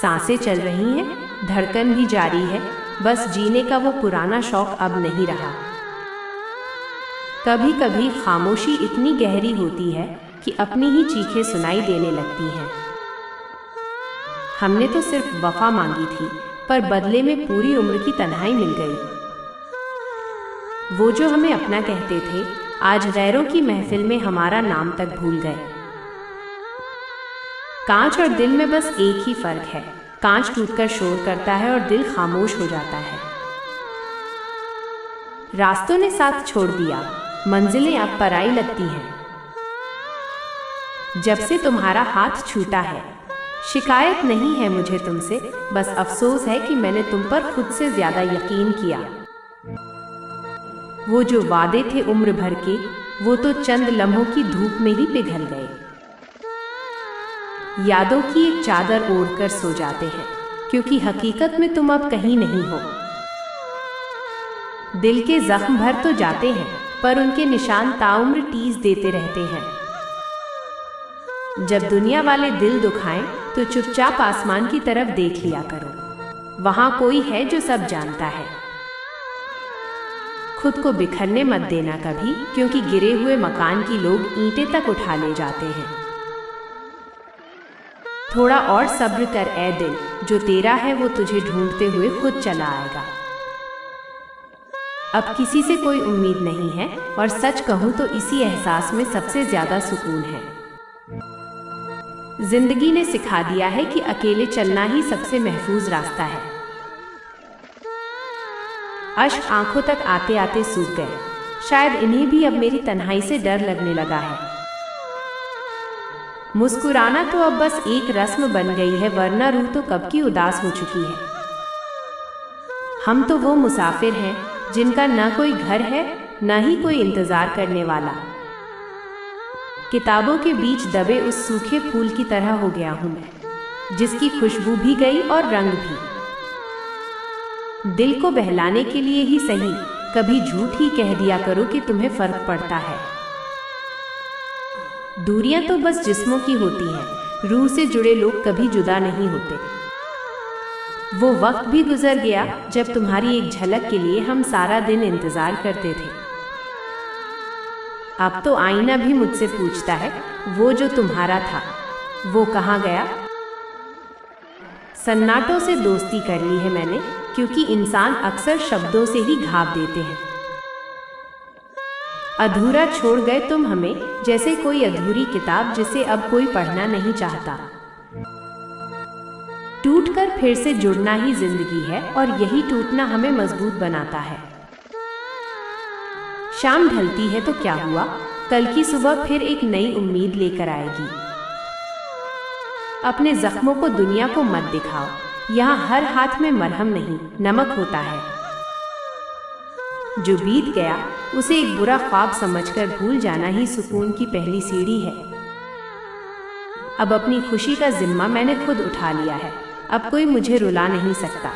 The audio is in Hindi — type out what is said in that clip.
सांसें चल रही हैं, धड़कन भी जारी है, बस जीने का वो पुराना शौक अब नहीं रहा। कभी कभी खामोशी इतनी गहरी होती है कि अपनी ही चीखें सुनाई देने लगती हैं। हमने तो सिर्फ वफा मांगी थी, पर बदले में पूरी उम्र की तन्हाई मिल गई। वो जो हमें अपना कहते थे, आज गैरों की महफिल में हमारा नाम तक भूल गए। कांच और दिल में बस एक ही फर्क है, कांच टूटकर शोर करता है और दिल खामोश हो जाता है। रास्तों ने साथ छोड़ दिया, मंजिलें अब पराई लगती हैं। जब से तुम्हारा हाथ छूटा है, शिकायत नहीं है मुझे तुमसे, बस अफसोस है कि मैंने तुम पर खुद से ज्यादा यकीन किया। वो जो वादे थे उम्र भर के, वो तो चंद लम्हों की धूप में ही पिघल गए। यादों की एक चादर ओढ़कर सो जाते हैं, क्योंकि हकीकत में तुम अब कहीं नहीं हो। दिल के जख्म भर तो जाते हैं, पर उनके निशान ताउम्र टीस देते रहते हैं। जब दुनिया वाले दिल दुखाएं, तो चुपचाप आसमान की तरफ देख लिया करो, वहां कोई है जो सब जानता है। खुद को बिखरने मत देना कभी, क्योंकि गिरे हुए मकान की लोग ईंटें तक उठा ले जाते हैं। थोड़ा और सब्र कर ऐ दिल, जो तेरा है वो तुझे ढूंढते हुए खुद चला आएगा। अब किसी से कोई उम्मीद नहीं है, और सच कहूं तो इसी एहसास में सबसे ज्यादा सुकून है। जिंदगी ने सिखा दिया है कि अकेले चलना ही सबसे महफूज रास्ता है। अश्क आंखों तक आते आते सूख गए, शायद इन्हें भी अब मेरी तन्हाई से डर लगने लगा है। मुस्कुराना तो अब बस एक रस्म बन गई है, वरना रूह तो कब की उदास हो चुकी है। हम तो वो मुसाफिर हैं जिनका न कोई घर है, न ही कोई इंतजार करने वाला। किताबों के बीच दबे उस सूखे फूल की तरह हो गया हूं मैं, जिसकी खुशबू भी गई और रंग भी। दिल को बहलाने के लिए ही सही, कभी झूठ ही कह दिया करो कि तुम्हें फर्क पड़ता है। दूरियां तो बस जिस्मों की होती हैं, रूह से जुड़े लोग कभी जुदा नहीं होते। वो वक्त भी गुजर गया जब तुम्हारी एक झलक के लिए हम सारा दिन इंतजार करते थे। अब तो आईना भी मुझसे पूछता है, वो जो तुम्हारा था वो कहाँ गया। सन्नाटों से दोस्ती कर ली है मैंने, क्योंकि इंसान अक्सर शब्दों से ही घाव देते हैं। अधूरा छोड़ गए तुम हमें, जैसे कोई अधूरी किताब जिसे अब कोई पढ़ना नहीं चाहता। टूटकर फिर से जुड़ना ही जिंदगी है, और यही टूटना हमें मजबूत बनाता है। शाम ढलती है तो क्या हुआ, कल की सुबह फिर एक नई उम्मीद लेकर आएगी। अपने जख्मों को दुनिया को मत दिखाओ, यहाँ हर हाथ में मरहम नहीं, नमक होता है। जो बीत गया उसे एक बुरा ख्वाब समझकर भूल जाना ही सुकून की पहली सीढ़ी है। अब अपनी खुशी का जिम्मा मैंने खुद उठा लिया है, अब कोई मुझे रुला नहीं सकता।